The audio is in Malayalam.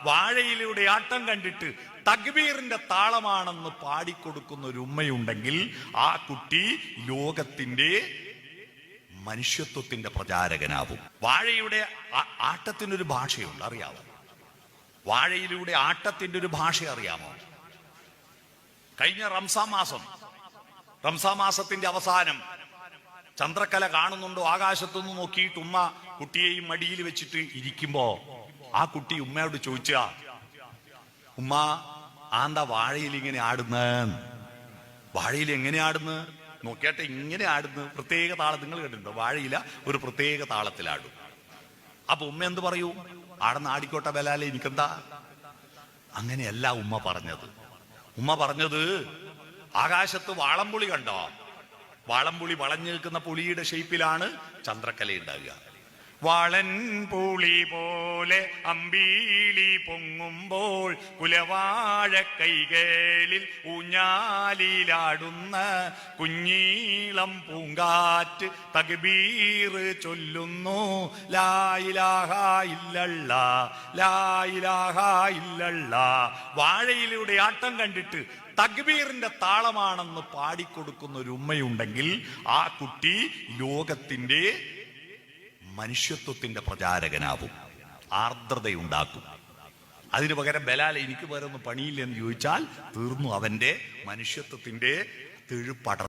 വാഴയിലൂടെ ആട്ടം കണ്ടിട്ട് തക്ബീറിന്റെ താളമാണെന്ന് പാടിക്കൊടുക്കുന്ന ഒരു ഉമ്മയുണ്ടെങ്കിൽ ആ കുട്ടി ലോകത്തിന്റെ മനുഷ്യത്വത്തിന്റെ പ്രചാരകനാവും. വാഴയുടെ ആട്ടത്തിനൊരു ഭാഷയുണ്ട്, അറിയാമോ? വാഴയിലൂടെ ആട്ടത്തിന്റെ ഒരു ഭാഷ അറിയാമോ? കഴിഞ്ഞ റംസാൻ മാസത്തിന്റെ അവസാനം ചന്ദ്രക്കല കാണുന്നുണ്ടോ ആകാശത്തുനിന്ന് നോക്കിയിട്ട് ഉമ്മ കുട്ടിയെയും മടിയിൽ വെച്ചിട്ട് ഇരിക്കുമ്പോ ആ കുട്ടി ഉമ്മയോട് ചോദിച്ച, ഉമ്മ ആന്താ വാഴയിൽ ഇങ്ങനെ ആടുന്ന? വാഴയിൽ എങ്ങനെ ആടുന്നു നോക്കിയാട്ടെ, ഇങ്ങനെ ആടുന്നു, പ്രത്യേക താളം. നിങ്ങൾ കേട്ടിട്ടുണ്ടോ? വാഴയില ഒരു പ്രത്യേക താളത്തിലാടും. അപ്പൊ ഉമ്മ എന്ത് പറയൂ? ആടുന്ന ആടിക്കോട്ടെ ബലാലെ, എനിക്കെന്താ? അങ്ങനെയല്ല ഉമ്മ പറഞ്ഞത്. ആകാശത്ത് വാളംപുളി കണ്ടോ? വാളംപുളി വളഞ്ഞു നിൽക്കുന്ന പുളിയുടെ ഷേപ്പിലാണ് ചന്ദ്രക്കല ഉണ്ടാകുക. വാളൻ പുളി പോലെ അമ്പീളി പൊങ്ങുമ്പോൾ കുലവാഴ കൈകളിൽ ഊഞ്ഞാലിലാടുന്ന കുഞ്ഞീളം പൂങ്കാറ്റ് തക്ബീർ ചൊല്ലുന്നു. ലാ ഇലാഹ ഇല്ലല്ലാഹ്, ലാ ഇലാഹ ഇല്ലല്ലാഹ്. വാഴയിലൂടെ ആട്ടം കണ്ടിട്ട് തക്ബീറിന്റെ താളമാണെന്ന് പാടിക്കൊടുക്കുന്ന ഒരു ഉമ്മയുണ്ടെങ്കിൽ ആ കുട്ടി ലോകത്തിന്റെ മനുഷ്യത്വത്തിന്റെ പ്രചാരകനാവും, ആർദ്രതയുണ്ടാക്കും. അതിനു പകരം ബലാൽ എനിക്ക് വേറെ ഒന്നും പണിയില്ലെന്ന് ചോദിച്ചാൽ തീർന്നു, അവന്റെ മനുഷ്യത്വത്തിന്റെ തെഴുപ്പടർന്നു.